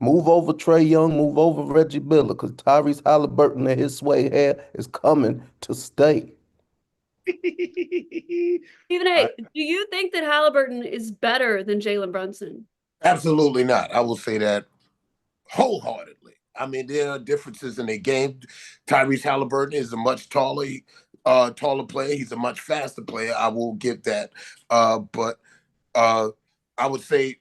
Move over Trey Young, move over Reggie Miller, because Tyrese Halliburton and his sway hair is coming to stay. Stephen A., do you think that Halliburton is better than Jalen Brunson? Absolutely not. I will say that wholeheartedly. I mean, there are differences in their game. Tyrese Halliburton is a much taller player. He's a much faster player. I will give that. But I would say,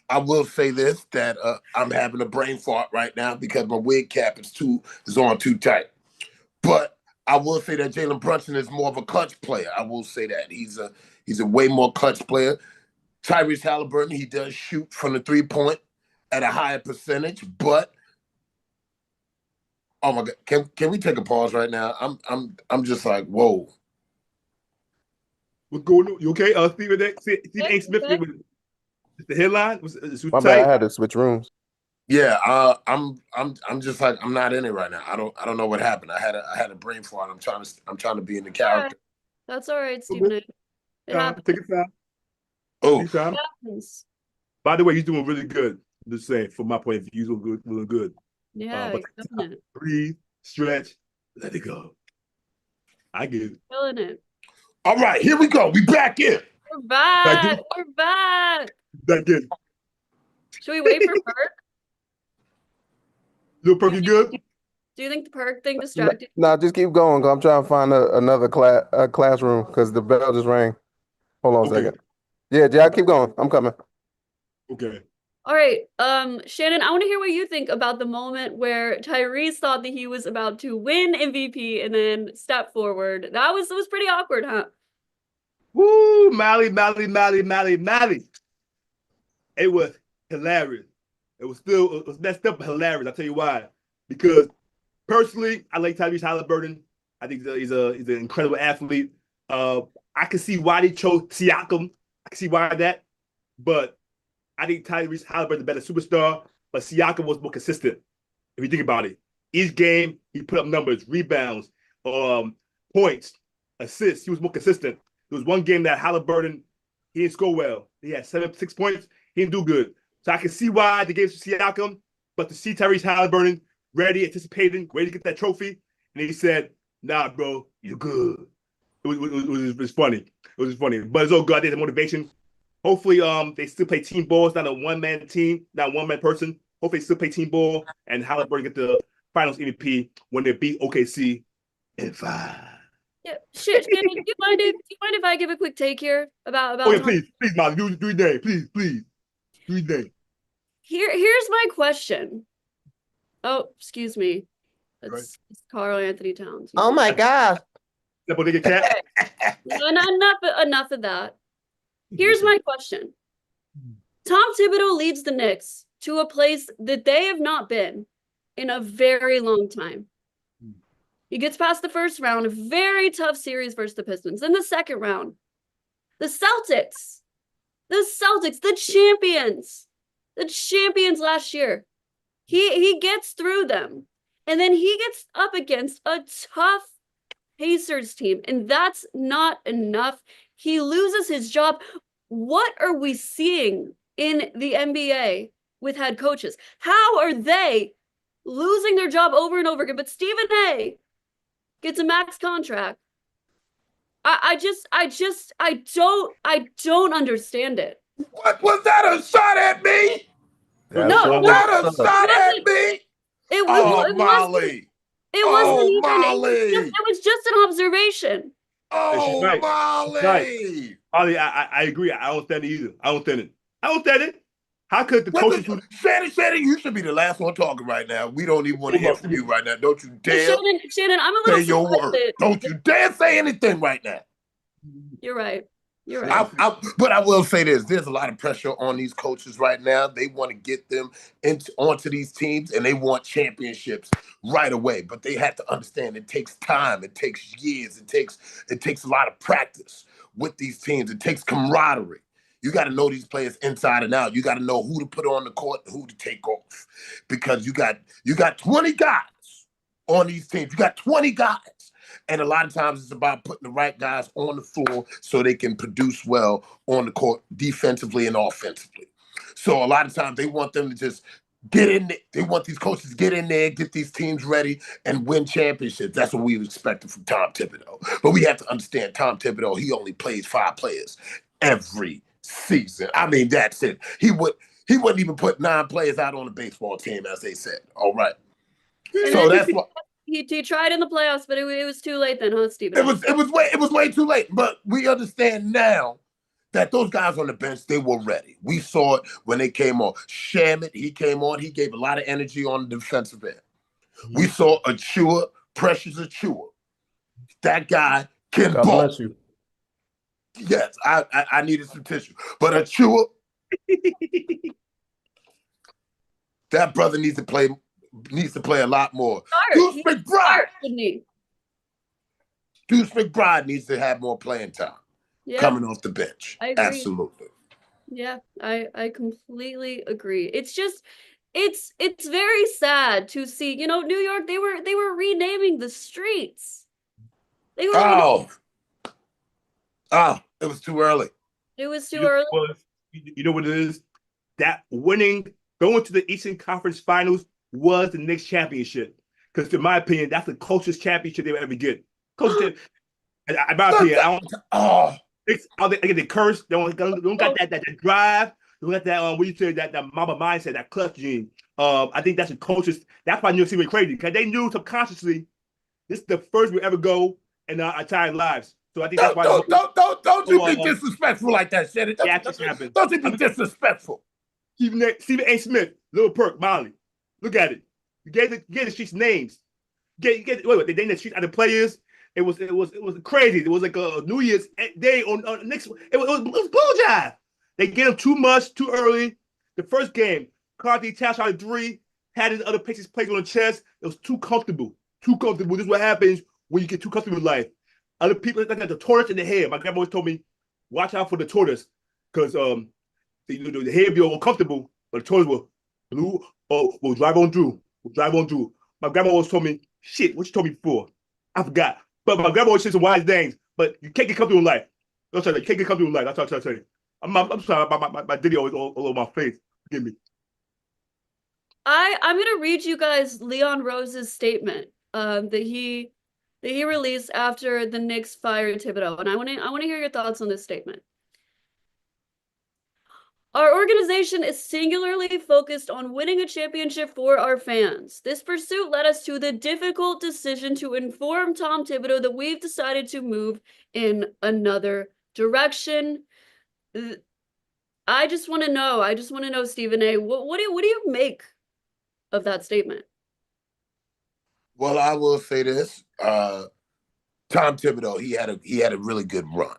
I will say this, that I'm having a brain fart right now because my wig cap is on too tight. But I will say that Jalen Brunson is more of a clutch player. I will say that he's a way more clutch player. Tyrese Halliburton, he does shoot from the 3-point at a higher percentage, but oh my God, can we take a pause right now? I'm just like, whoa. What's going on? You okay? Stephen A. Smith with the headline. My bad, I had to switch rooms. Yeah, I'm just like, I'm not in it right now. I don't know what happened. I had a brain fart. I'm trying to be in the character. That's all right, Stephen A. It happens. Take your time. Oh, It happens. By the way, he's doing really good. I'm just saying, from my point of view, he's doing good. Yeah, but breathe, stretch, let it go. I get it. Killing it. All right, here we go. We back in. We're back. We're back. Back in. Should we wait for Perk? Little Perk, you good? Do you think the Perk thing distracted? No, just keep going. I'm trying to find another classroom because the bell just rang. Hold on a second. Yeah, Jack, keep going. I'm coming. Okay. All right, Shannon, I want to hear what you think about the moment where Tyrese thought that he was about to win MVP and then step forward. It was pretty awkward, huh? Woo, Mally. It was hilarious. It was messed up, but hilarious. I'll tell you why. Because personally, I like Tyrese Halliburton. I think he's an incredible athlete. I can see why they chose Siakam. I can see why that, but I think Tyrese Halliburton is a better superstar, but Siakam was more consistent. If you think about it, each game he put up numbers, rebounds, points, assists. He was more consistent. There was one game that Halliburton, he didn't score well. He had 6 points. He didn't do good. So I can see why they gave it to Siakam, but to see Tyrese Halliburton ready, anticipating, ready to get that trophy, and he said, "Nah, bro, you're good." It was funny. It was funny, but it's all good. There's motivation. Hopefully, they still play team ball. It's not a one-man team, not one-man person. Hopefully, they still play team ball, and Halliburton get the Finals MVP when they beat OKC in 5. Yeah, shit. Do you mind if I give a quick take here about? Oh yeah, please, Molly, do your name, please, do your name. Here's my question. Oh, excuse me. It's Carl Anthony Towns. Oh my God. Cat. No, enough of that. Here's my question. Tom Thibodeau leads the Knicks to a place that they have not been in a very long time. He gets past the first round, a very tough series versus the Pistons. In the second round, the Celtics, the champions last year. He gets through them. And then he gets up against a tough Pacers team, and that's not enough. He loses his job. What are we seeing in the NBA with head coaches? How are they losing their job over and over again? But Stephen A. gets a max contract. I don't understand it. What was that, a shot at me? No, that a shot at me? It was Molly. It was just an observation. Oh, right. Molly. Right. Molly, I agree. I don't stand it either. I don't stand it. How could the coaches do this? Shannon, you should be the last one talking right now. We don't even want to hear from you right now. Don't you dare. Shannon, I'm a little say your word. Don't you dare say anything right now. You're right. You're right. But I will say this. There's a lot of pressure on these coaches right now. They want to get them onto these teams, and they want championships right away. But they have to understand it takes time. It takes years. It takes a lot of practice with these teams. It takes camaraderie. You got to know these players inside and out. You got to know who to put on the court and who to take off. Because you got 20 guys on these teams. You got 20 guys. And a lot of times it's about putting the right guys on the floor so they can produce well on the court defensively and offensively. So a lot of times they want them to just get in there. They want these coaches to get in there, get these teams ready, and win championships. That's what we expected from Tom Thibodeau. But we have to understand Tom Thibodeau, he only plays 5 players every season. I mean, that's it. He wouldn't even put 9 players out on a baseball team, as they said. All right. And So that's what he tried in the playoffs, but it was too late then, huh, Stephen? it was way too late. But we understand now that those guys on the bench, they were ready. We saw it when they came on. Shamit, he came on. He gave a lot of energy on the defensive end. We saw Achua, Precious Achua. That guy can God ball. bless you. Yes, I needed some tissue. But Achua, that brother needs to play a lot more. Deuce McBride needs to have more playing time coming off the bench. I agree. Absolutely. Yeah, I completely agree. It's just it's very sad to see, New York, they were renaming the streets. They were It was too early. It was too early. You know what it is? That going to the Eastern Conference Finals was the Knicks championship. Because in my opinion, that's the closest championship they will ever get. Closest in my opinion, they curse. They don't got that drive. They don't got that what you say, that Mamba mindset, that clutch gene. I think that's the closest. That's why New York City went crazy, because they knew subconsciously this is the first we ever go in our entire lives. So I think that's why. Don't you be disrespectful like that, Shannon. Don't you be disrespectful. Stephen A. Smith, Lil Perk, Molly. Look at it. You gave the streets names. They named the streets out of players. It was crazy. It was like a New Year's Day on Knicks. It was bull jive. They gave them too much too early. The first game, Carthy Tash out of 3, had his other pitches played on the chest. It was too comfortable. Too comfortable. This is what happens when you get too comfortable in life. Other people like the tortoise in the hair. My grandma always told me, watch out for the tortoise, because the hair be all comfortable, but the tortoise will drive on through. My grandma always told me, shit, what you told me before? I forgot. But my grandma always said some wise things. But you can't get comfortable in life. You can't get comfortable in life. That's what I'm trying to say. I'm sorry, my ditty always all over my face. Forgive me. I'm gonna read you guys Leon Rose's statement that he released after the Knicks fired Thibodeau, and I want to hear your thoughts on this statement. Our organization is singularly focused on winning a championship for our fans. This pursuit led us to the difficult decision to inform Tom Thibodeau that we've decided to move in another direction. I just want to know, Stephen A., what do you make of that statement? Well, I will say this. Tom Thibodeau, he had a really good run.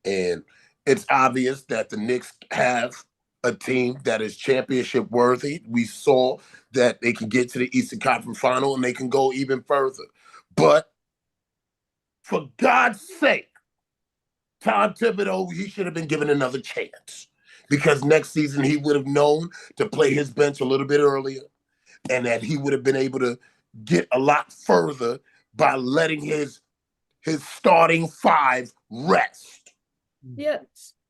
And it's obvious that the Knicks have a team that is championship worthy. We saw that they can get to the Eastern Conference Final and they can go even further. But for God's sake, Tom Thibodeau, he should have been given another chance, because next season he would have known to play his bench a little bit earlier, and that he would have been able to get a lot further by letting his starting 5 rest. Yeah,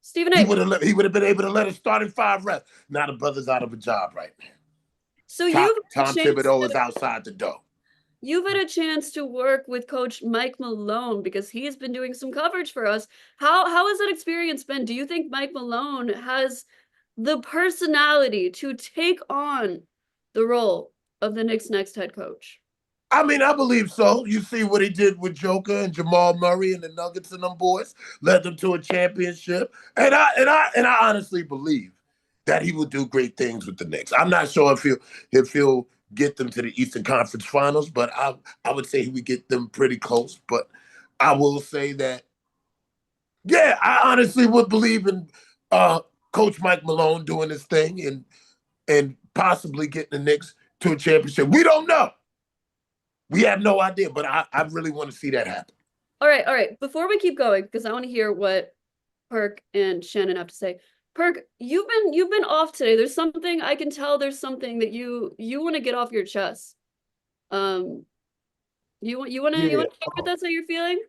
Stephen A. He would have been able to let his starting 5 rest. Now the brother's out of a job right now. So Tom Thibodeau is outside the door. You've had a chance to work with Coach Mike Malone, because he's been doing some coverage for us. How has that experience been? Do you think Mike Malone has the personality to take on the role of the Knicks' next head coach? I mean, I believe so. You see what he did with Joker and Jamal Murray and the Nuggets and them boys, led them to a championship. And I honestly believe that he will do great things with the Knicks. I'm not sure if he'll get them to the Eastern Conference Finals, but I would say he would get them pretty close. But I will say that, yeah, I honestly would believe in Coach Mike Malone doing his thing and possibly getting the Knicks to a championship. We don't know. We have no idea, but I really want to see that happen. All right. Before we keep going, because I want to hear what Perk and Shannon have to say. Perk, you've been off today. There's something I can tell. There's something that you want to get off your chest. You want to share with us how you're feeling?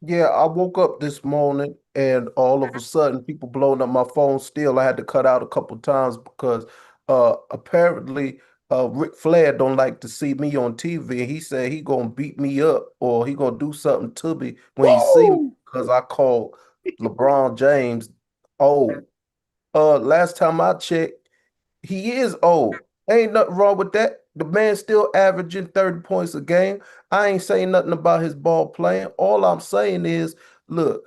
Yeah, I woke up this morning and all of a sudden people blowing up my phone still. I had to cut out a couple times because apparently Ric Flair don't like to see me on TV. He said he gonna beat me up or he gonna do something to me when he see me Woo! because I called LeBron James old. Last time I checked, he is old. Ain't nothing wrong with that. The man's still averaging 30 points a game. I ain't saying nothing about his ball playing. All I'm saying is, look,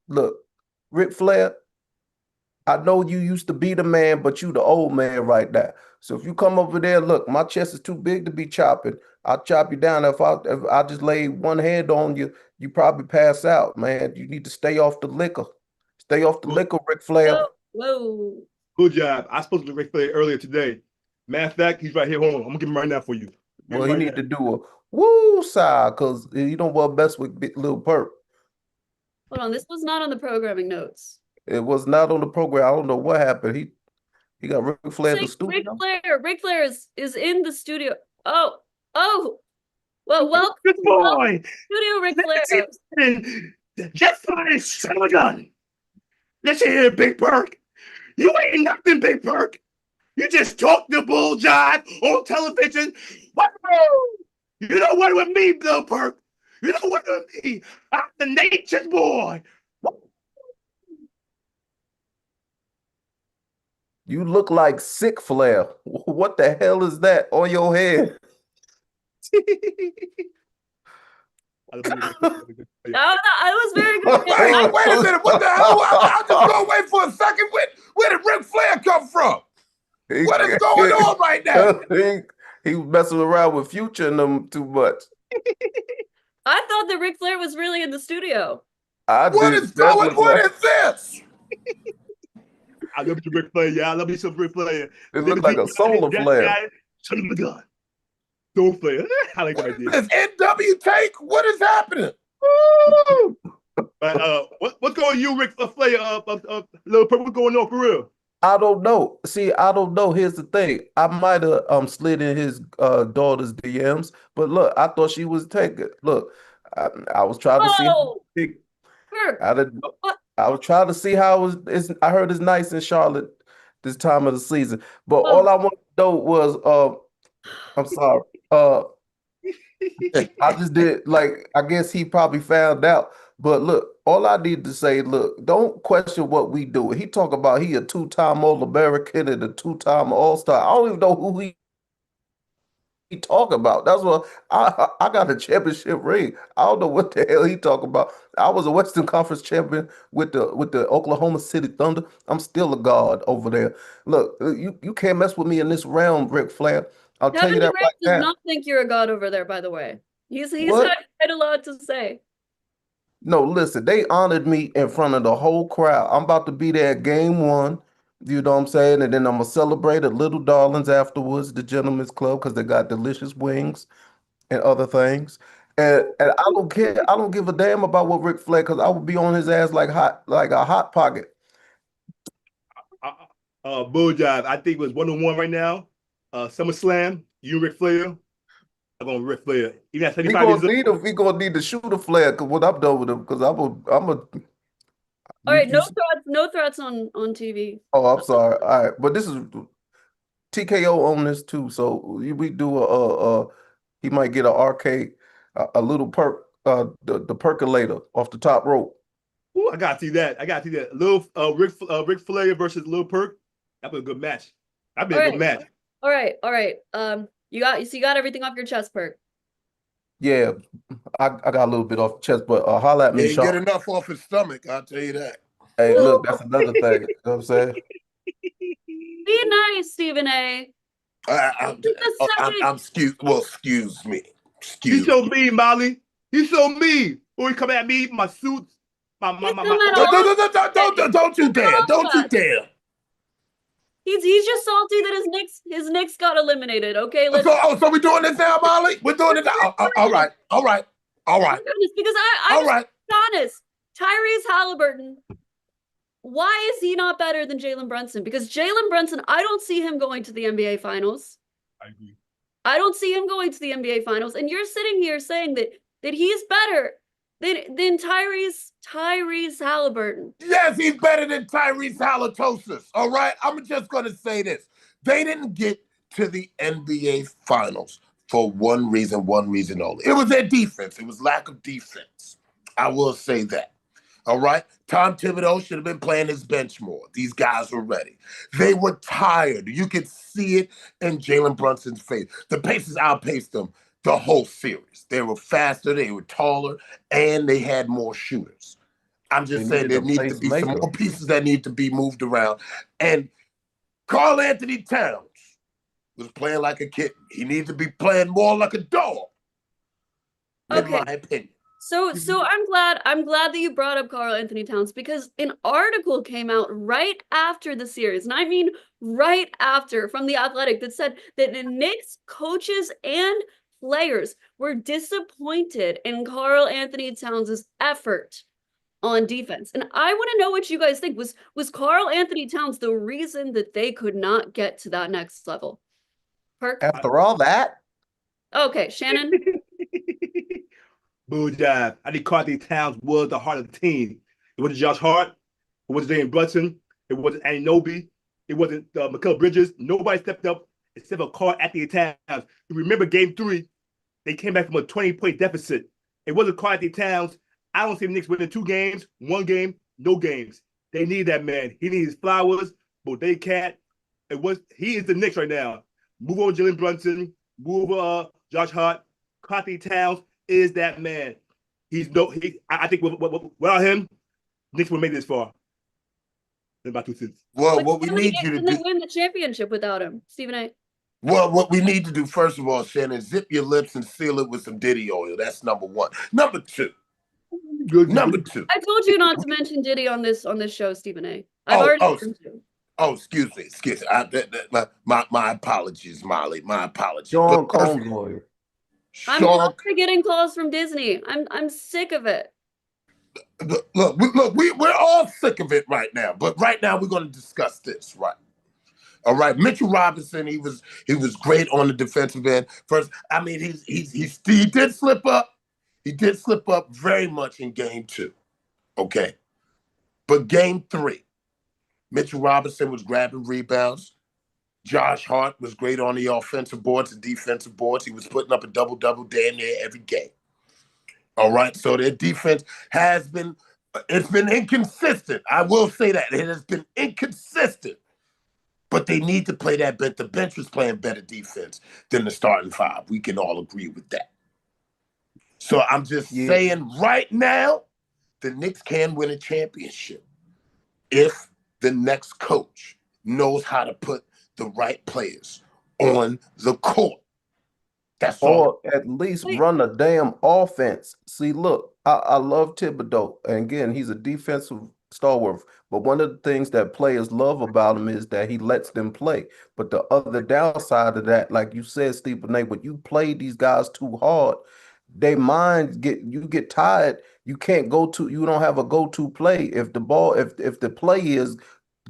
look, Ric Flair, I know you used to be the man, but you the old man right now. So if you come over there, look, my chest is too big to be chopping. I'll chop you down. If I just lay one hand on you, you probably pass out, man. You need to stay off the liquor. Stay off the liquor, Ric Flair. Whoa, whoa. Good job. I spoke to Ric Flair earlier today. Matter of fact, he's right here. Hold on. I'm gonna give him right now for you. Give Well, him he right need now. to do a woo side because you don't want to mess with Lil Perp. Hold on, this was not on the programming notes. It was not on the program. I don't know what happened. He got Ric Flair at the Saying Ric studio. Flair. Ric Flair is in the studio. Oh, oh. Well, welcome, Good welcome boy. studio, Ric Flair. Just fine, son of a gun. Listen here, Big Perk. You ain't nothing, Big Perk. You just talk the bull jive on television. What? You don't work with me, Bill Perk. You don't work with me. I'm the nature's boy. You look like Sick Flair. What the hell is that on your head? I was very good. Wait a minute. What the hell? I'll just go away for a second. Where did Ric Flair come from? What is going on right now? He was messing around with Future and them too much. I thought that Ric Flair was really in the studio. What is this? I love you, Ric Flair. Yeah, I love you some Ric Flair. It looked like a solar flare. Son of a gun. Soul Flair. I like that What is idea. this? NW take? What is happening? What's going on, you, Ric Flair? Little Purple, what's going on for real? I don't know. See, I don't know. Here's the thing. I might have slid in his daughter's DMs, but look, I thought she was taken. Look, I was trying to see. Oh, I was trying to see how I heard it's nice in Charlotte this time of the season. But all I want to know was I'm sorry. I just did I guess he probably found out. But look, all I need to say, look, don't question what we do. He talk about he a two-time All-American and a two-time All-Star. I don't even know who he talk about. That's what I got a championship ring. I don't know what the hell he talk about. I was a Western Conference champion with the Oklahoma City Thunder. I'm still a god over there. Look, you can't mess with me in this realm, Ric Flair. I'll tell you Kevin that Durant right does now. not think you're a god over there, by the way. He's What? had quite a lot to say. No, listen, they honored me in front of the whole crowd. I'm about to be there at game one. You know what I'm saying? And then I'm gonna celebrate at Little Darlings afterwards, the Gentlemen's Club, because they got delicious wings and other things. And I don't care. I don't give a damn about what Ric Flair, because I would be on his ass like a hot pocket. Bull Jive, I think it was 1-on-1 right now. SummerSlam, you and Ric Flair. I'm going Ric Flair. Even at 75 years old. He gonna need to shoot a Flair because what I'm done with him, because I'm a All right, you no threats on TV. oh, I'm sorry. All right, but this is TKO on this too. So we do he might get an arcade, a little the percolator off the top rope. Ooh, I gotta see that. Ric Flair versus Lil Perk. That'd be a good match. That'd be a good match. All right. You got everything off your chest, Perk. Yeah, I got a little bit off the chest, but holla at me, He ain't Sean. get enough off his stomach, I'll tell you that. Hey, look, that's another thing. You know what I'm saying? Be nice, Stephen A. Excuse me. He's so mean, Molly. He's so mean. He come at me, my suits, Don't you dare. He's just salty that his Knicks got eliminated. Okay, So we doing this now, Molly? We're doing it now. All right. Because I'm honest. Tyrese Halliburton, why is he not better than Jalen Brunson? Because Jalen Brunson, I don't see him going to the NBA Finals. I agree. I don't see him going to the NBA Finals. And you're sitting here saying that he's better. Then Tyrese Halliburton. Yes, he's better than Tyrese Halitosis. All right, I'm just gonna say this: they didn't get to the NBA Finals for one reason only. It was their defense. It was lack of defense. I will say that. All right, Tom Thibodeau should have been playing his bench more. These guys were ready. They were tired. You could see it in Jalen Brunson's face. The Pacers outpaced them the whole series. They were faster, they were taller, and they had more shooters. I'm They just saying needed there a needed to be some pacemaker. more pieces that need to be moved around. And Karl Anthony Towns was playing like a kitten. He needs to be playing more like a dog, in my opinion. So I'm glad that you brought up Karl Anthony Towns, because an article came out right after the series, and I mean right after, from The Athletic, that said that the Knicks coaches and players were disappointed in Karl Anthony Towns' effort on defense. And I want to know what you guys think. Was Karl Anthony Towns the reason that they could not get to that next level? Perk? After all that, Okay, Shannon? Bull dive. I think Karl Anthony Towns was the heart of the team. It wasn't Josh Hart. It wasn't Jalen Brunson. It wasn't Anunoby. It wasn't Mikal Bridges. Nobody stepped up except for Karl Anthony Towns. You remember Game 3, they came back from a 20-point deficit. It wasn't Karl Anthony Towns. I don't see the Knicks winning 2 games, 1 game, no games. They need that man. He needs flowers, Bodega Cat. He is the Knicks right now. Move over Jalen Brunson. Move over Josh Hart. Karl Anthony Towns is that man. I think without him, Knicks will make this far. In about 2 cents. Well, what we need you to Didn't do. they win the championship without him, Stephen A? Well, what we need to do, first of all, Shannon, zip your lips and seal it with some Diddy oil. That's number one. Number two. Good. I told you not to mention Diddy on this show, Stephen A. I've already told you. Oh, excuse me. My apologies, Molly. My apologies. Sean But first, Combs lawyer. I'm Sean, getting calls from Disney. I'm sick of it. look, we're all sick of it right now. But right now, we're going to discuss this, right? All right, Mitchell Robinson, he was great on the defensive end. First, I mean, he did slip up. He did slip up very much in Game 2. Okay, but Game 3, Mitchell Robinson was grabbing rebounds. Josh Hart was great on the offensive boards and defensive boards. He was putting up a double-double damn near every game. All right, so their defense it's been inconsistent. I will say that. It has been inconsistent. But they need to play that bench. The bench was playing better defense than the starting 5. We can all agree with that. So I'm just saying right now, the Knicks can win a championship if the next coach knows how to put the right players on the court. That's all. Or at least run a damn offense. See, look, I love Thibodeau. And again, he's a defensive stalwart. But one of the things that players love about him is that he lets them play. But the other downside of that, like you said, Stephen A., when you play these guys too hard, they you get tired. You don't have a go-to play. If the play is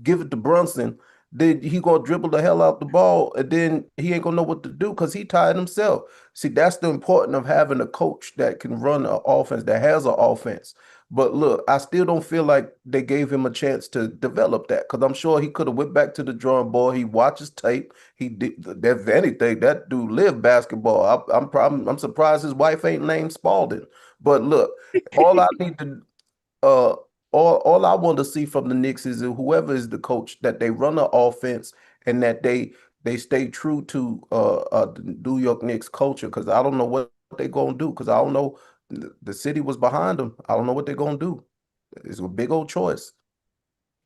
give it to Brunson, then he gonna dribble the hell out the ball, and then he ain't gonna know what to do because he tired himself. See, that's the importance of having a coach that can run an offense, that has an offense. But look, I still don't feel like they gave him a chance to develop that, because I'm sure he could have went back to the drawing board. He watches tape. He did, if anything, that dude lived basketball. I'm surprised his wife ain't named Spalding. But look, all I need to uh all I want to see from the Knicks is that whoever is the coach, that they run the offense and that they stay true to the New York Knicks culture, because I don't know what they're gonna do, because I don't know, the city was behind them. I don't know what they're gonna do. It's a big old choice.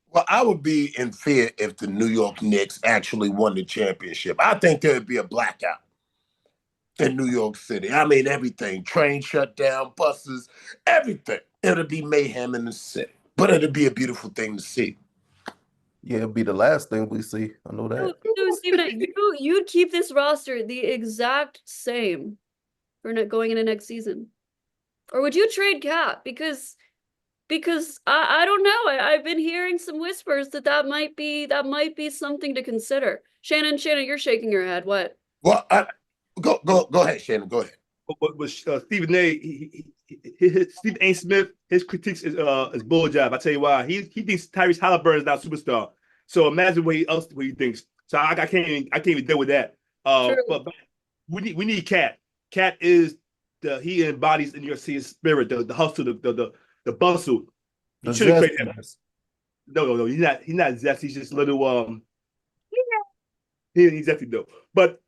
Well, I would be in fear if the New York Knicks actually won the championship. I think there would be a blackout in New York City. I mean, everything. Train shut down, buses, everything. It'll be mayhem in the city. But it'll be a beautiful thing to see. Yeah, it'll be the last thing we see. I know that. So Stephen, you'd keep this roster the exact same for going into next season, or would you trade Cap? Because I don't know. I've been hearing some whispers that might be something to consider. Shannon, you're shaking your head. What? Well, go ahead, Shannon. Go ahead. But Stephen A., Steve A. Smith, his critiques is bull job. I tell you why. He thinks Tyrese Halliburton is not a superstar. So imagine what he thinks. So I can't even deal with that. True. But we need Cat. Cat is he embodies in your City's spirit, the hustle, the bustle. You shouldn't trade him. No. He's not zesty. He's just a little he's zesty though. But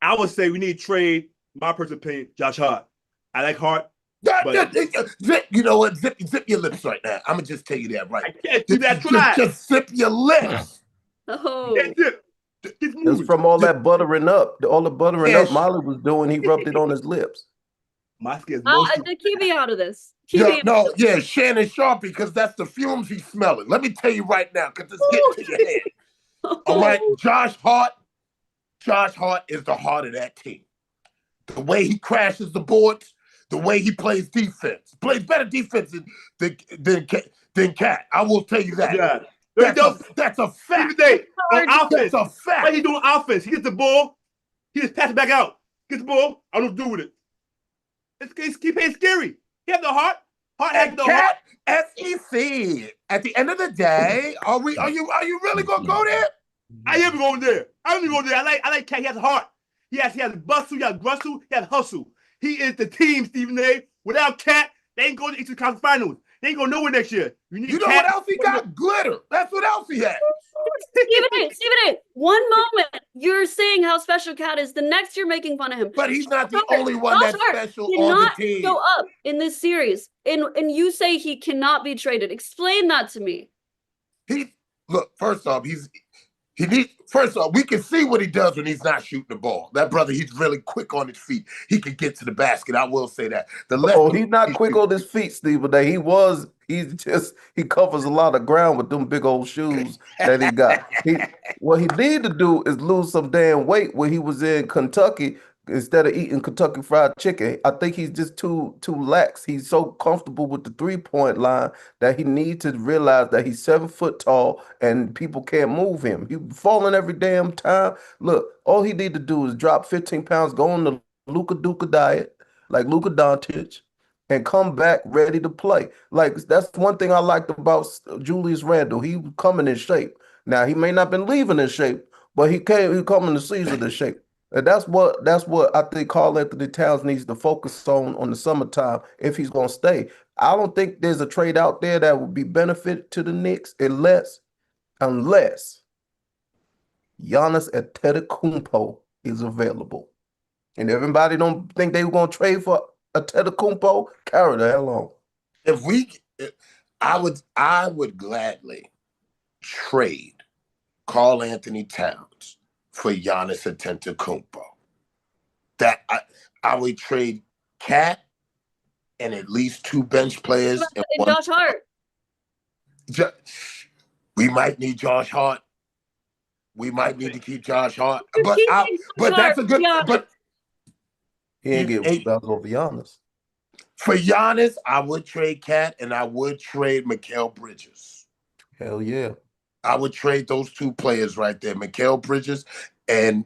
I would say we need to trade, my personal opinion, Josh Hart. I like Hart. You know what? Zip your lips right now. I'm gonna just tell you that right. I can't do that. Just zip your lips. Oh. It's from all that buttering up. All the buttering up Molly was doing, he rubbed it on his lips. My skin's Keep me out of this. Shannon Sharp, because that's the fumes he's smelling. Let me tell you right now, because it's getting to your head. All right, Josh Hart is the heart of that team. The way he crashes the boards, the way he plays defense, plays better defense than Cat. I will tell you that. Yeah. That's a fact. On offense, that's a fact. What he doing offense? He gets the ball, he just passes it back out. Gets the ball, I don't do with it. It's keep it scary. He has the heart. Heart has the heart. SEC. At the end of the day, are you really gonna go there? I am going there. I'm gonna go there. I like Cat. He has heart. He has bustle. He has rustle. He has hustle. He is the team, Stephen A. Without Cat, they ain't going to the Eastern Conference Finals. They ain't going nowhere next year. You know what else he got? Glitter. That's what else he had. Stephen A. One moment you're saying how special Cat is. The next you're making fun of him. But he's not the only one that's special on the team. Go up in this series, and you say he cannot be traded. Explain that to me. First off, we can see what he does when he's not shooting the ball. That brother, he's really quick on his feet. He can get to the basket. I will say that. He's not quick on his feet, Stephen A. He covers a lot of ground with them big old shoes that he got. What he need to do is lose some damn weight when he was in Kentucky. Instead of eating Kentucky Fried Chicken, I think he's just too lax. He's so comfortable with the 3-point line that he needs to realize that he's 7 foot tall and people can't move him. He's falling every damn time. Look, all he need to do is drop 15 pounds, go on the Luka Duka diet, like Luka Doncic, and come back ready to play. Like, that's one thing I liked about Julius Randle. He was coming in shape. Now, he may not been leaving in shape, but he coming to season in shape. And that's what I think Karl Anthony Towns needs to focus on the summertime if he's going to stay. I don't think there's a trade out there that would be benefit to the Knicks unless Giannis Antetokounmpo is available. And everybody don't think they were going to trade for Antetokounmpo. Carry the hell on. I would gladly trade Karl Anthony Towns for Giannis Antetokounmpo. That I would trade Cat and at least 2 bench players. And Josh Hart. We might need Josh Hart. We might need to keep Josh Hart. But that's a good. But he ain't get back over Giannis. For Giannis, I would trade Cat and I would trade Mikal Bridges. Hell yeah. I would trade those 2 players right there, Mikal Bridges and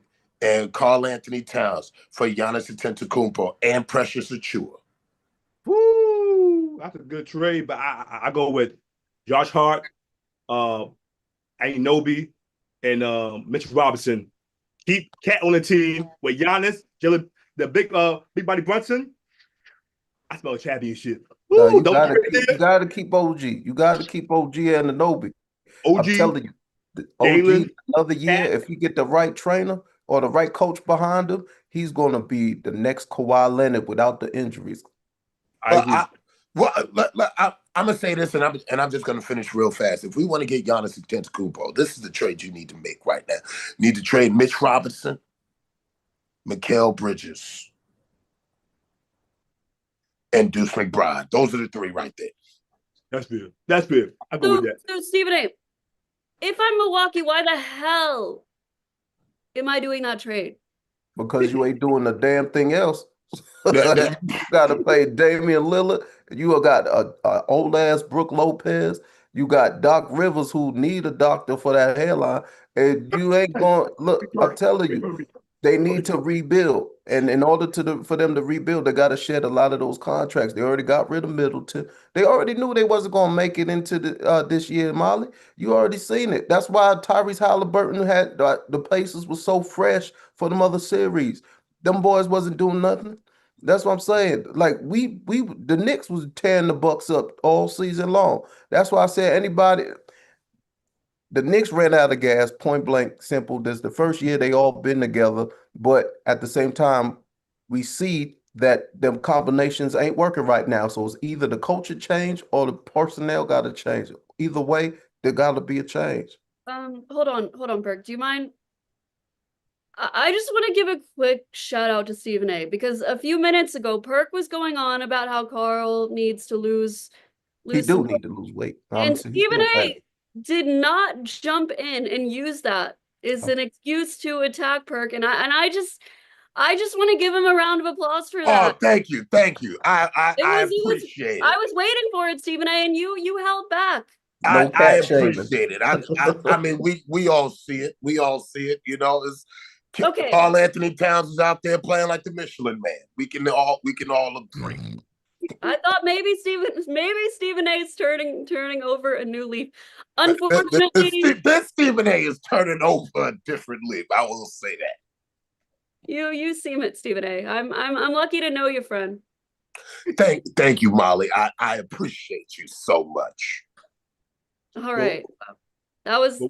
Karl Anthony Towns for Giannis Antetokounmpo and Precious Achiuwa. Woo! That's a good trade, but I go with Josh Hart, Anunoby, and Mitchell Robinson. Keep Cat on the team with Giannis, the big body Brunson. I smell a championship. You gotta keep OG. You gotta keep OG and Anunoby. OG, I'm telling you, OG another year, if he get the right trainer or the right coach behind him, he's gonna be the next Kawhi Leonard without the injuries. I'm gonna say this, and I'm just gonna finish real fast. If we want to get Giannis Antetokounmpo, this is the trade you need to make right now. You need to trade Mitch Robinson, Mikal Bridges, and Deuce McBride. Those are the 3 right there. That's good. I go with that. So Stephen A., if I'm Milwaukee, why the hell am I doing that trade? Because you ain't doing a damn thing else. You got to play Damian Lillard. You got a old ass Brook Lopez. You got Doc Rivers, who need a doctor for that hairline, and you ain't going. Look, I'm telling you, they need to rebuild. And in order for them to rebuild, they got to shed a lot of those contracts. They already got rid of Middleton. They already knew they wasn't going to make it into this year, Molly. You already seen it. That's why Tyrese Halliburton had the Pacers was so fresh for them other series. Them boys wasn't doing nothing. That's what I'm saying. Like the Knicks was tearing the Bucks up all season long. That's why I said anybody. The Knicks ran out of gas, point blank, simple. This the first year they all been together, but at the same time, we see that them combinations ain't working right now. So it's either the culture change or the personnel got to change. Either way, there got to be a change. Hold on, Perk. Do you mind? I just want to give a quick shout out to Stephen A. because a few minutes ago, Perk was going on about how Carl needs to lose He some do need to lose weight. and Honestly, he Stephen still fat. A. did not jump in and use that as an excuse to attack Perk, and I just want to give him a round of applause for that. Oh, thank you. I appreciate I it. was waiting for it, Stephen A., and you held back. No I cat shaming. appreciate it. I mean, we all see it. We all see it. You know, it's Okay. Karl Anthony Towns is out there playing like the Michelin Man. We can all agree. I thought maybe Stephen A. is turning over a new leaf. Unfortunately, This Stephen A. is turning over a different leaf. I will say that. you seem it, Stephen A. I'm lucky to know you, friend. Thank you, Molly. I appreciate you so much. All right. That was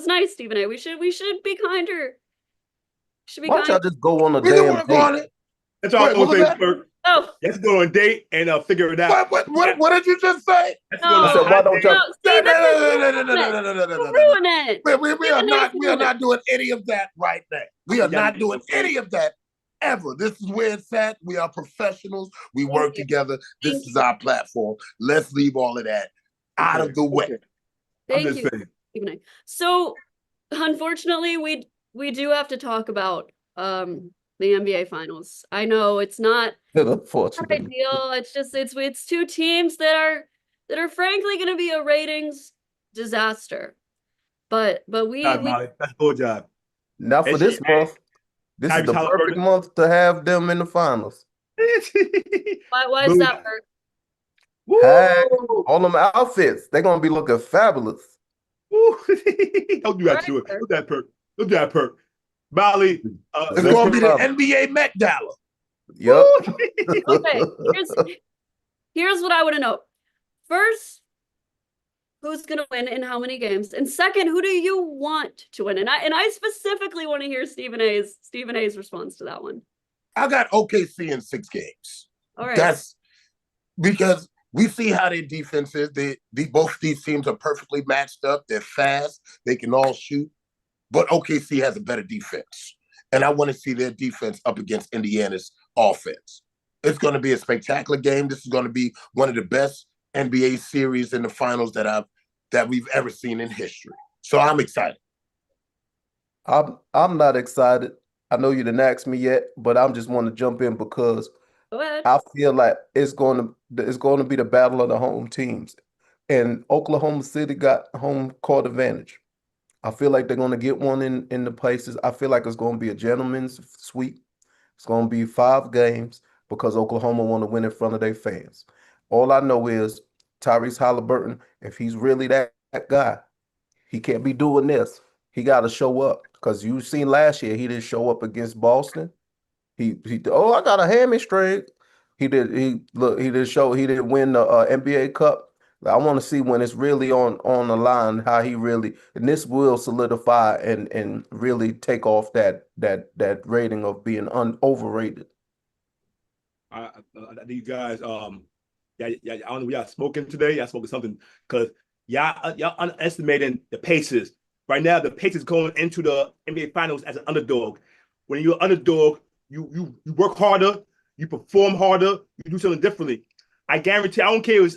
nice, Stephen A. We should be kinder. Why don't y'all just go on a We can damn work on date? it. That's all I'm Wait, gonna say, Perk. Oh, Let's go on a date and figure it out. What did you just say? Let's go on no, a I said, why hot don't date. y'all? see, this is ruin it. We are not doing any of that right now. We are not doing any of that ever. This is where it's at. We are professionals. We work together. This is our platform. Let's leave all of that out of the way. Thank you, Stephen A. So, unfortunately, we do have to talk about the NBA Finals. I know it's not Unfortunately, ideal. It's just it's two teams that are frankly going to be a ratings disaster. But Molly, that's a good job. not for this month. This is the perfect month to have them in the finals. why is that, Perk? Hey, all them outfits, they're gonna be looking fabulous. Don't do that to it. Don't do that, Perk. Molly, it's gonna be the NBA Met Gala. Yep. Okay, here's what I want to know. First, who's going to win in how many games? And second, who do you want to win? And I specifically want to hear Stephen A's response to that one. I got OKC in 6 games. All right. That's because we see how their defense is. Both these teams are perfectly matched up. They're fast. They can all shoot. But OKC has a better defense. And I want to see their defense up against Indiana's offense. It's going to be a spectacular game. This is going to be one of the best NBA series in the finals that we've ever seen in history. So I'm excited. I'm not excited. I know you didn't ask me yet, but I'm just want to jump in because I feel like it's going to be the battle of the home teams. And Oklahoma City got home court advantage. I feel like they're going to get one in the places. I feel like it's going to be a gentleman's sweep. It's going to be 5 games because Oklahoma want to win in front of their fans. All I know is Tyrese Halliburton, if he's really that guy, he can't be doing this. He got to show up because you seen last year he didn't show up against Boston. I got a hamstring. He didn't win the NBA Cup. I want to see when it's really on the line how he really, and this will solidify and really take off that rating of being overrated. I think you guys I don't know, y'all smoking today. Y'all smoking something because y'all underestimating the Pacers. Right now, the Pacers going into the NBA Finals as an underdog. When you're an underdog, you work harder, you perform harder, you do something differently. I guarantee. I don't care if it's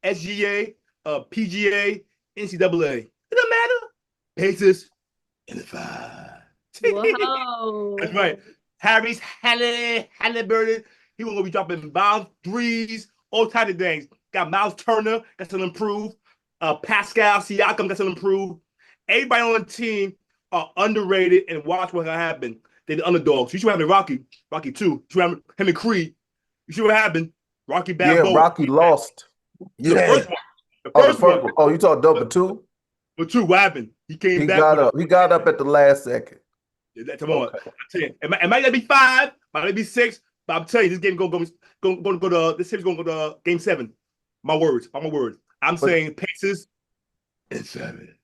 SGA, PGA, NCAA. It doesn't matter. Pacers in the 5. Wow. That's right. Harry's Halliburton. He will be dropping bounce threes, all types of things. Got Miles Turner, got to improve. Pascal Siakam got to improve. Everybody on the team are underrated, and watch what will happen. They're the underdogs. You see what happened to Rocky 2. You see what happened him and Creed. You see what happened? Rocky Balboa. Yeah, Rocky lost. The Yeah. first one. The Oh, the first first one. one. Oh, you talking number 2? But 2, what happened? He came He back. got up. He got up at the last second. Come on. I tell you, it might not be 5, might not be 6, but I'm telling you, this game going to go to this series going to go to game 7. My words. I'm saying Pacers in 7.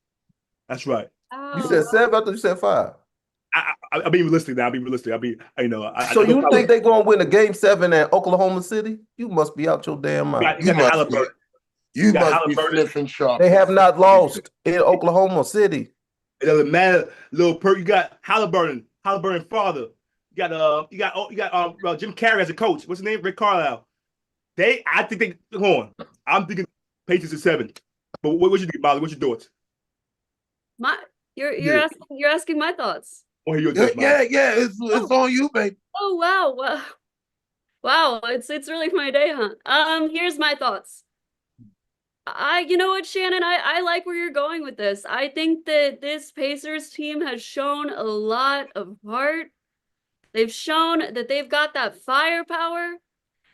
That's right. You said 7? I thought you said 5. I'll be realistic now. So you think they're going to win a game 7 at Oklahoma City? You must be out your damn mind. You got Halliburton. You must be sniffing sharp. They have not lost in Oklahoma City. It doesn't matter, little Perk. You got Halliburton father. You got Jim Carrey as a coach. What's his name? Rick Carlisle. I think they hold on. I'm thinking Patriots is 7. But what you think, Molly? What's your thoughts? You're asking my thoughts. Yeah, it's on you, baby. Oh wow, it's really my day, huh? Here's my thoughts. You know what, Shannon, I like where you're going with this. I think that this Pacers team has shown a lot of heart. They've shown that they've got that firepower.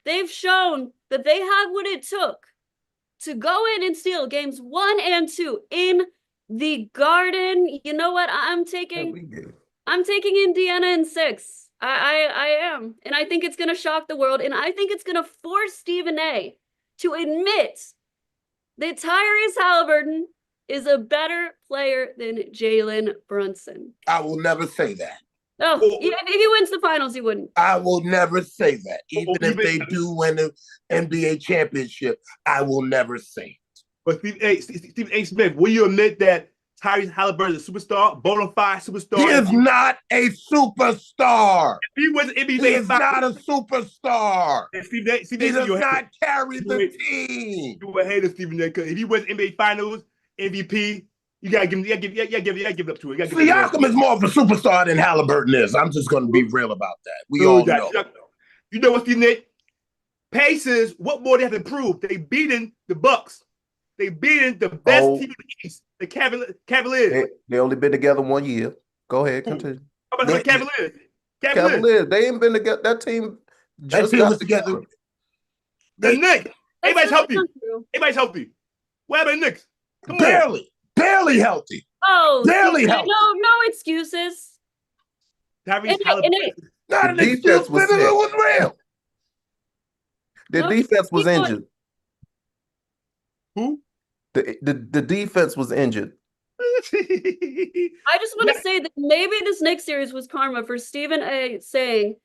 They've shown that they have what it took to go in and steal games 1 and 2 in the Garden. You know what? I'm taking Indiana in 6. I am. And I think it's going to shock the world. And I think it's going to force Stephen A to admit that Tyrese Halliburton is a better player than Jalen Brunson. I will never say that. No, if he wins the finals, he wouldn't. I will never say that. Even if they do win the NBA championship, I will never say it. But Stephen A. Smith, will you admit that Tyrese Halliburton is a superstar, bona fide superstar? He is not a superstar. If he was NBA, he is not a superstar. He does not carry the team. You would hate Stephen A. If he wins NBA Finals, MVP, you gotta give it up to him. Siakam is more of a superstar than Halliburton is. I'm just going to be real about that. We all know. You know what, Stephen A? Pacers, what more they have to prove? They beaten the Bucks. They beaten the best team in the East, the Cavaliers. They only been together 1 year. Go ahead, continue. How about the Cavaliers? Cavaliers. They ain't been together. That team just got together. The Knicks. Everybody's healthy. Everybody's What happened to Knicks? Barely healthy. Oh, barely healthy. No excuses. The defense was real. The defense was injured. Who? The defense was injured. I just want to say that maybe this Knicks series was karma for Stephen A. saying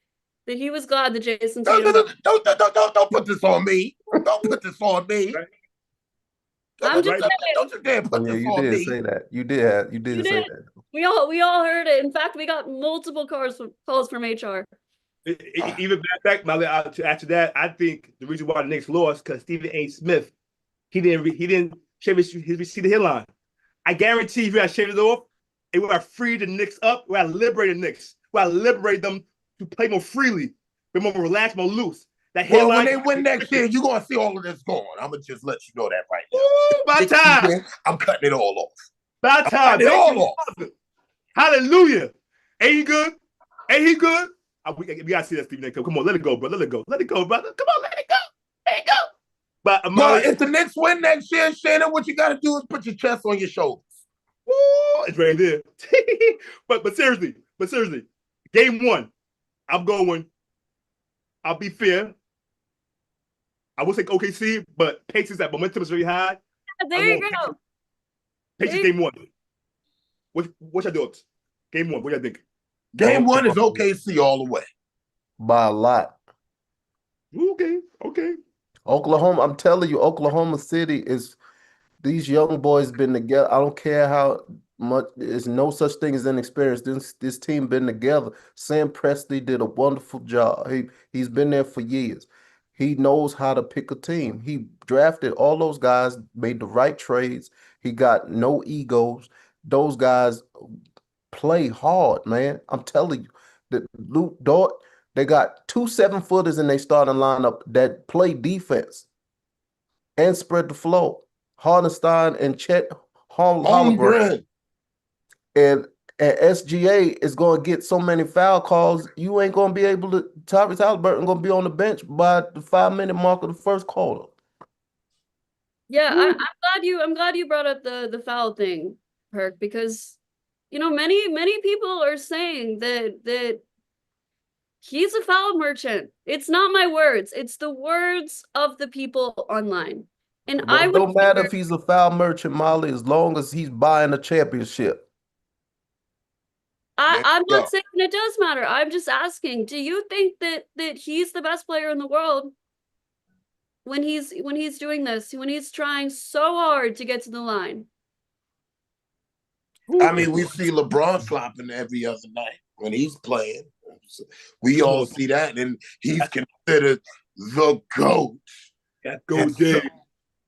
that he was glad that Jason Tatum. Don't put this on me. Don't put this on me. I'm just saying. Don't you dare put this on me. You did say that. You did say that. We all heard it. In fact, we got multiple calls from HR. Even back after that, I think the reason why the Knicks lost because Stephen A. Smith, he didn't shave his receipt hairline. I guarantee if you had shaved it off, it would have freed the Knicks up. We have liberated the Knicks. We have liberated them to play more freely, be more relaxed, more loose. Well, when they win next year, you're gonna see all of this going. I'm gonna just let you know that right now. Ooh, my time. I'm cutting it all off. My time. Cutting it all off. Hallelujah. Ain't he good? We gotta see that, Stephen A. Come on, let it go, bro. Let it go, brother. Come on, let it go. But if the Knicks win next year, Shannon, what you gotta do is put your chest on your shoulders. Ooh, it's right there. but seriously, game 1, I'll be fair. I would say OKC, but Pacers, that momentum is very high. Yeah, there you go. Pacers game 1. What's your thoughts? Game 1, what do you think? Game 1 is OKC all the way. By a lot. Okay. Oklahoma, I'm telling you, Oklahoma City is these young boys been together. I don't care how much. There's no such thing as inexperience. This team been together. Sam Presti did a wonderful job. He's been there for years. He knows how to pick a team. He drafted all those guys, made the right trades. He got no egos. Those guys play hard, man. I'm telling you. The Luke Dort, they got 2 7-footers in their starting lineup that play defense and spread the floor. Hardenstein and Chet Holmgren. And and SGA is going to get so many foul calls, you ain't going to be able to. Tyrese Halliburton going to be on the bench by the 5-minute mark of the first quarter. Yeah, I'm glad you brought up the foul thing, Perk, because many people are saying that he's a foul merchant. It's not my words. It's the words of the people online. And Well, I it would don't matter figure, if he's a foul merchant, Molly, as long as he's buying a championship. There I'm you not go. saying it does matter. I'm just asking, do you think that he's the best player in the world when he's doing this, when he's trying so hard to get to the line? I mean, we see LeBron flopping every other night when he's playing. We all see that, and he's considered the GOAT. That And goes there. and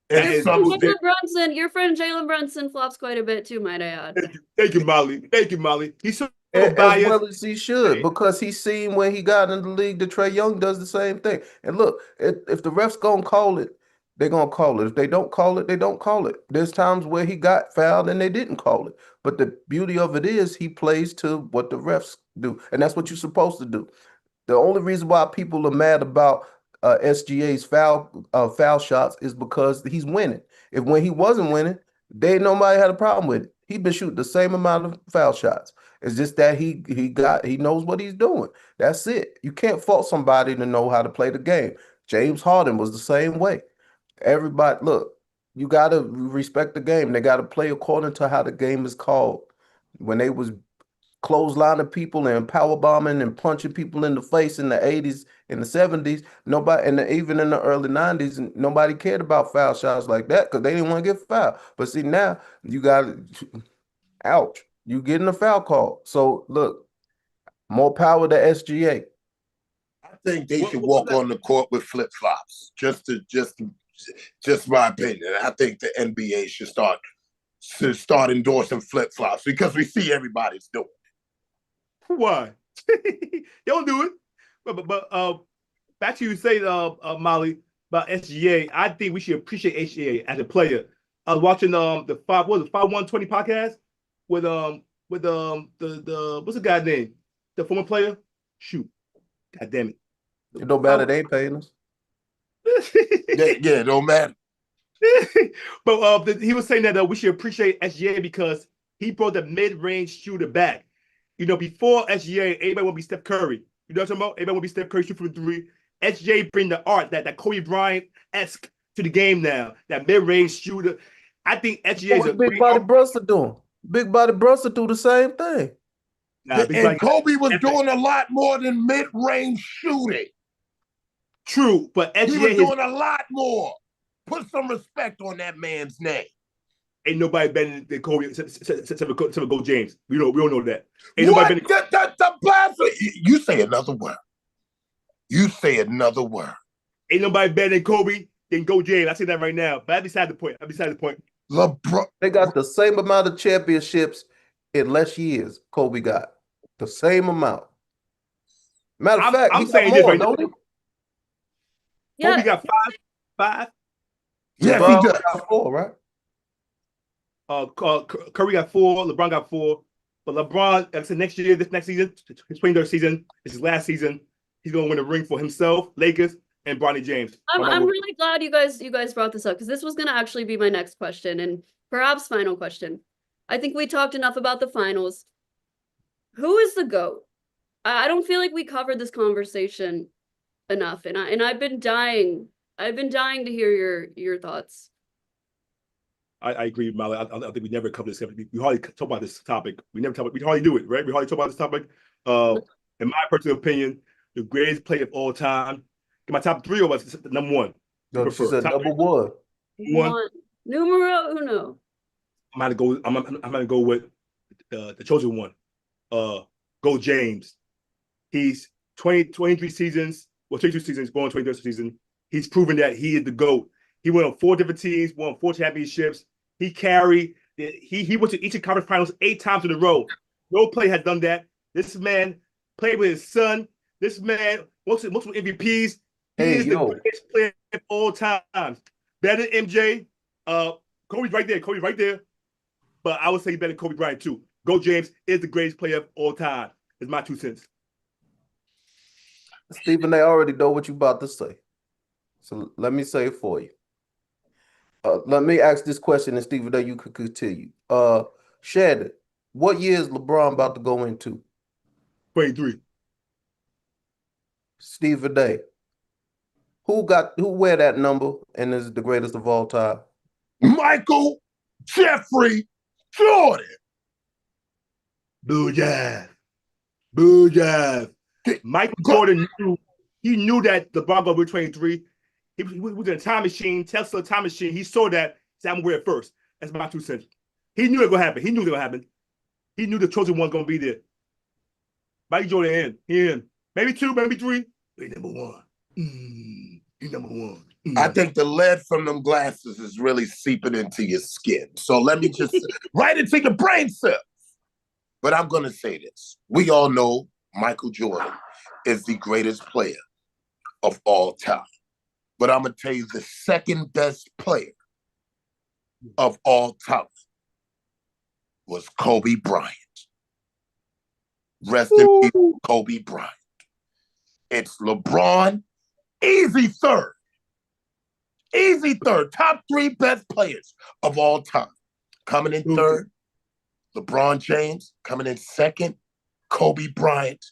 That is some goes there. Your friend Jalen Brunson flops quite a bit too, might I add. Thank you, Molly. Thank you, Molly. He's so As biased. well as he should, because he's seen when he got in the league that Trae Young does the same thing. And look, if the refs gonna call it, they're gonna call it. If they don't call it, they don't call it. There's times where he got fouled and they didn't call it. But the beauty of it is he plays to what the refs do, and that's what you're supposed to do. The only reason why people are mad about SGA's foul shots is because he's winning. If when he wasn't winning, they nobody had a problem with it. He's been shooting the same amount of foul shots. It's just that he knows what he's doing. That's it. You can't fault somebody to know how to play the game. James Harden was the same way. Everybody, look, you gotta respect the game. They gotta play according to how the game is called. When they was clotheslining people and power bombing and punching people in the face in the 80s and the 70s, nobody, and even in the early 90s, nobody cared about foul shots like that because they didn't want to get fouled. But see, now you got, ouch, you getting a foul call. So look, more power to SGA. I think they should walk on the court with flip flops. Just my opinion. I think the NBA should start endorsing flip flops because we see everybody's doing it. Why? They don't do it. But back to you say, Molly, about SGA. I think we should appreciate SGA as a player. I was watching the 5120 podcast with the what's the guy's name? The former player? Shoot. God damn it. It don't matter, they ain't paying us. Yeah, it don't matter. But he was saying that we should appreciate SGA because he brought the mid-range shooter back. Before SGA, everybody would be Steph Curry. You know what I'm talking about? Everybody would be Steph Curry shoot from three. SGA bring the art, that Kobe Bryant-esque to the game now. That mid-range shooter. I think SGA is a Big body Brunson doing. Big body Brunson do the same thing. And Kobe was doing a lot more than mid-range shooting. True, but SGA he was doing a lot more. Put some respect on that man's name. Ain't nobody better than Kobe except go James. We don't know that. Ain't What? Nobody better The blasphemy. You say another word. You say another word. Ain't nobody better than Kobe than go James. I say that right now. But I'm beside the point. LeBron. They got the same amount of championships in less years Kobe got. The same amount. Matter of fact, I'm he saying got this more, right now. don't he? Yeah. Kobe got five. Yes, LeBron he does. got 4, right? Curry got 4. LeBron got 4. But LeBron, like I said, next season, his 23rd season, it's his last season. He's gonna win a ring for himself, Lakers, and Bronny James. I'm really glad you guys brought this up because this was gonna actually be my next question and perhaps final question. I think we talked enough about the finals. Who is the GOAT? I don't feel like we covered this conversation enough, and I've been dying. I've been dying to hear your thoughts. I agree, Molly. I think we never covered this. We hardly talk about this topic. We hardly do it, right? We hardly talk about this topic. In my personal opinion, the greatest player of all time. My top 3 of us, number 1. No, she said number 1. One. Numero uno. I'm gonna go with the chosen one. Go James. He's 23 seasons, 22 seasons, going 23rd season. He's proven that he is the GOAT. He went on 4 different teams, won 4 championships. He carried. He went to each conference finals 8 times in a row. No player has done that. This man played with his son. This man multiple MVPs. He is the greatest player of all times. Better than MJ. Kobe's right there. But I would say better than Kobe Bryant too. Go James is the greatest player of all time. Is my 2 cents. Stephen, they already know what you about to say. So let me say it for you. Let me ask this question, and Stephen, you could continue. Shannon, what year is LeBron about to go into? 23. Stephen Day, who wear that number and is the greatest of all time? Michael Jeffrey Jordan. Boo jive. Boo jive. Michael Jordan knew that LeBron gonna be 23. He was in a time machine, Tesla time machine. He saw that. Said, I'm gonna wear it first. That's my 2 cents. He knew it was gonna happen. He knew it was gonna happen. He knew the chosen one gonna be there. Michael Jordan in. He in. Maybe 2, maybe 3. He number 1. He number 1. I think the lead from them glasses is really seeping into your skin. So let me just right into your brain cells. But I'm going to say this. We all know Michael Jordan is the greatest player of all time. But I'm going to tell you the second best player of all time was Kobe Bryant. Rest in peace, Kobe Bryant. It's LeBron, easy third. Easy third. Top 3 best players of all time. Coming in third, LeBron James. Coming in second, Kobe Bryant.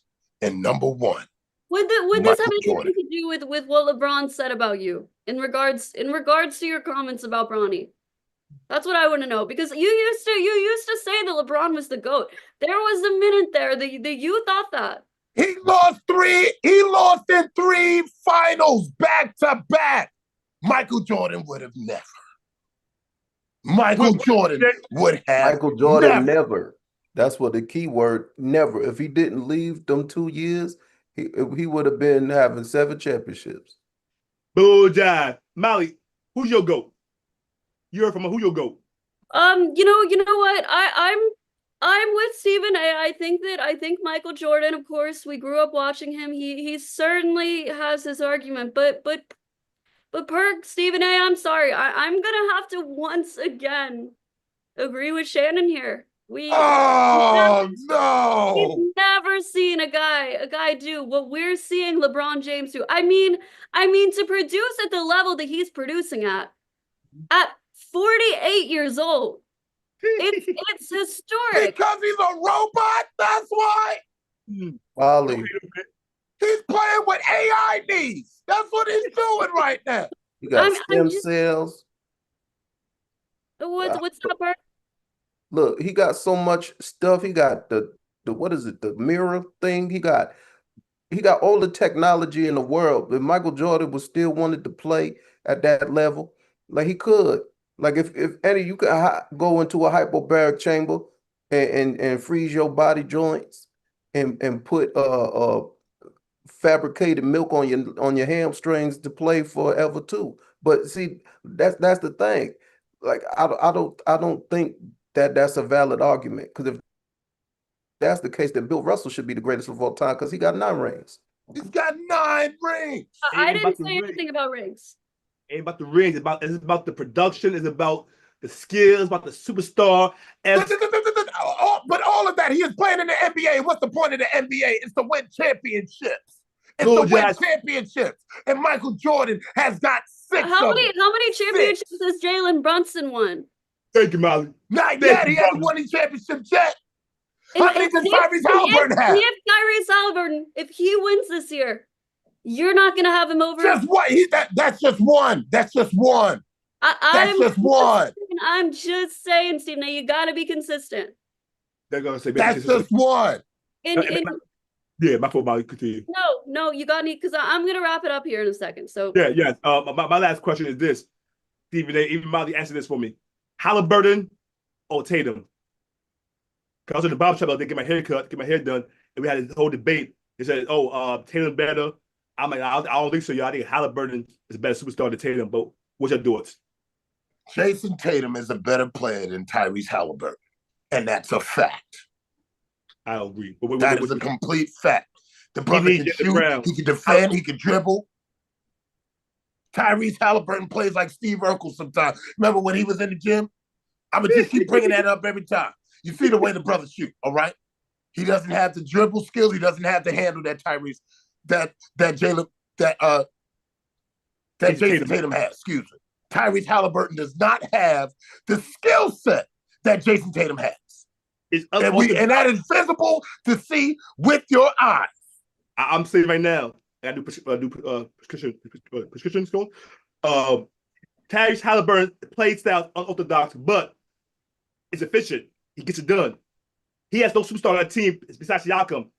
And number 1, Would this have Michael anything Jordan. to do with what LeBron said about you in regards to your comments about Bronny? That's what I want to know, because you used to say that LeBron was the GOAT. There was a minute there that you thought that. He lost in 3 finals back to back. Michael Jordan would have never. Michael Jordan would have Michael Jordan never. That's what the key word, never. If he didn't leave them 2 years, he would have been having 7 championships. Boo jive. Molly, who's your GOAT? You heard from who your GOAT? You know what? I'm with Stephen. I think Michael Jordan, of course, we grew up watching him. He certainly has his argument, but per Stephen A, I'm sorry. I'm gonna have to once again agree with Shannon here. We've never seen a guy do what we're seeing LeBron James do. I mean, to produce at the level that he's producing at 48 years old, it's historic. Because he's a robot, that's why. Ollie, He's playing with AI needs. That's what he's doing right now. you got stem cells. What's that part? Look, he got so much stuff. He got the what is it? The mirror thing. He got all the technology in the world. If Michael Jordan was still wanted to play at that level, like he could. Like if Eddie, you could go into a hyperbaric chamber and freeze your body joints and put fabricated milk on your hamstrings to play forever too. But see, that's the thing. Like I don't think that's a valid argument, because if that's the case, then Bill Russell should be the greatest of all time because he got 9 rings. He's got 9 rings. I didn't say anything about rings. Ain't about the rings. It's about the production. It's about the skills. About the superstar. But all of that, he is playing in the NBA. What's the point of the NBA? It's to win championships. It's to win championships. And Michael Jordan has got 6 How of them. How many championships has Jalen Brunson won? Thank you, Molly. Not yet. He hasn't won any championships yet. How many does Tyrese Halliburton have? If Tyrese Halliburton, if he wins this year, you're not going to have him over? Just what? That's just one. That's just one. That's just one. I'm just saying, Steve, now you got to be consistent. They're going to say that's just one. Yeah, my fault, Molly. Continue. No, you got me, because I'm going to wrap it up here in a second. So yeah. My last question is this. Stephen, even Molly answer this for me. Halliburton or Tatum? Because I was in the barber shop, they get my hair cut, get my hair done, and we had this whole debate. They said, Tatum better. I'm like, I don't think so, y'all. I think Halliburton is a better superstar than Tatum, but what's your thoughts? Jason Tatum is a better player than Tyrese Halliburton, and that's a fact. I agree. That is a complete fact. The brother can shoot, he can defend, he can dribble. Tyrese Halliburton plays like Steve Urkel sometimes. Remember when he was in the gym? I'm going to just keep bringing that up every time. You see the way the brother shoot, all right? He doesn't have the dribble skills. He doesn't have the handle that Tyrese, that Jalen, that Jason Tatum has. Excuse me. Tyrese Halliburton does not have the skill set that Jason Tatum has. And that is visible to see with your eyes. I'm saying right now, I do prescriptions going. Tyrese Halliburton play style unorthodox, but it's efficient. He gets it done. He has no superstar on that team besides Siakam.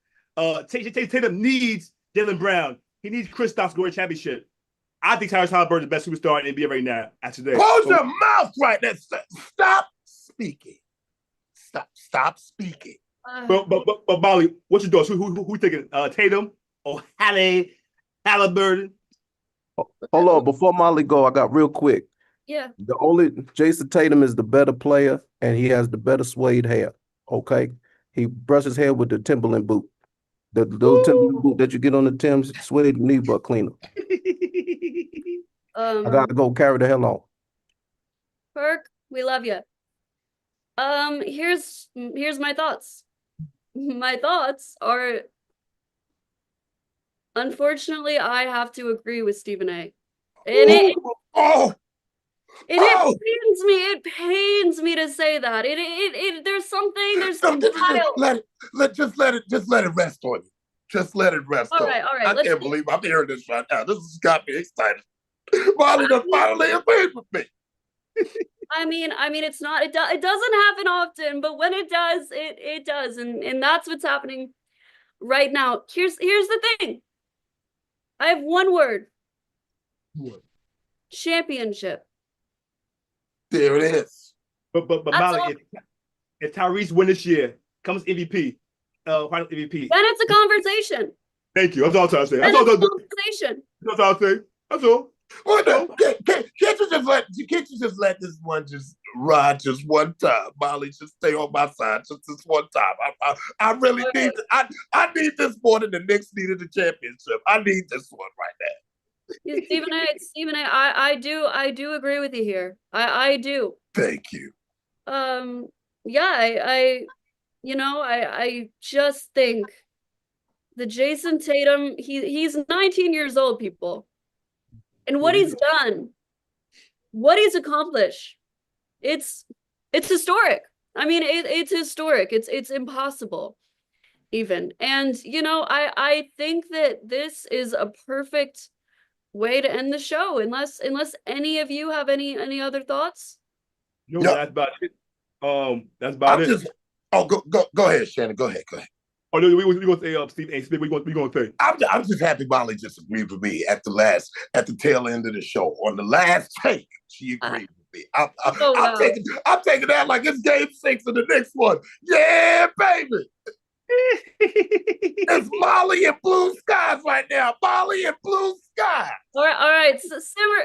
Tatum needs Jaylen Brown. He needs Kristaps to go to championship. I think Tyrese Halliburton is the best superstar in the NBA right now. Today. Close your mouth right there. Stop speaking. Stop speaking. But Molly, what's your thoughts? Who thinking? Tatum or Halliburton? Hold on, before Molly go, I got real quick. Yeah. The only Jason Tatum is the better player, and he has the better suede hair. Okay, he brushes hair with the Timberland boot. Those Timberland boot that you get on the Tim's suede knee butt cleaner. I gotta go carry the hell on. Perk, we love you. Here's my thoughts. My thoughts are, unfortunately, I have to agree with Stephen A. And it pains me to say that. There's some just let it rest on you. Just let it rest on you. All right. I can't believe I'm hearing this right now. This has got me excited. Molly done finally agreed with me. I mean, it doesn't happen often, but when it does, it does, and that's what's happening right now. Here's the thing. I have one word. What? Championship. There it is. But Molly, if Tyrese win this year, comes MVP, final MVP. Then it's a conversation. Thank you. That's all I'm trying to say. That's all I'm saying. That's all I'm saying. That's all. Can't you just let this one just ride just one time? Molly, just stay on my side just this one time. I really need I need this more than the Knicks needed the championship. I need this one right now. Stephen A, I do agree with you here. I do. Thank you. Yeah, I just think the Jason Tatum, he's 19 years old, people. And what he's done, what he's accomplished, it's historic. I mean, it's historic. It's impossible, even. And I think that this is a perfect way to end the show. Unless any of you have any other thoughts. No, that's about it. That's about it. Go ahead, Shannon. Go ahead. Oh no, we gonna say Steve A. Smith. We gonna say. I'm just happy Molly just agreed with me at the tail end of the show. On the last take, she agreed with me. I'm taking that like it's game 6 of the next one. Yeah, baby. It's Molly and blue skies right now. Molly and blue skies. All right. So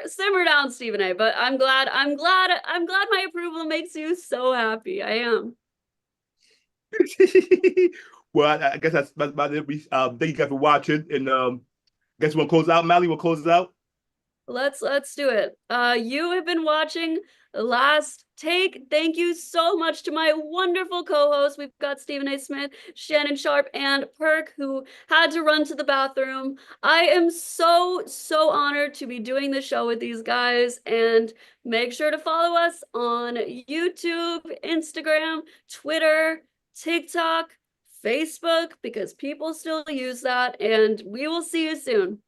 simmer down, Stephen A. But I'm glad my approval makes you so happy. I am. Well, I guess that's about it. Thank you guys for watching, and guess we'll close out. Mally, we'll close it out. Let's do it. You have been watching Last Take. Thank you so much to my wonderful co-hosts. We've got Stephen A. Smith, Shannon Sharp, and Perk, who had to run to the bathroom. I am so honored to be doing the show with these guys, and make sure to follow us on YouTube, Instagram, Twitter, TikTok, Facebook, because people still use that, and we will see you soon.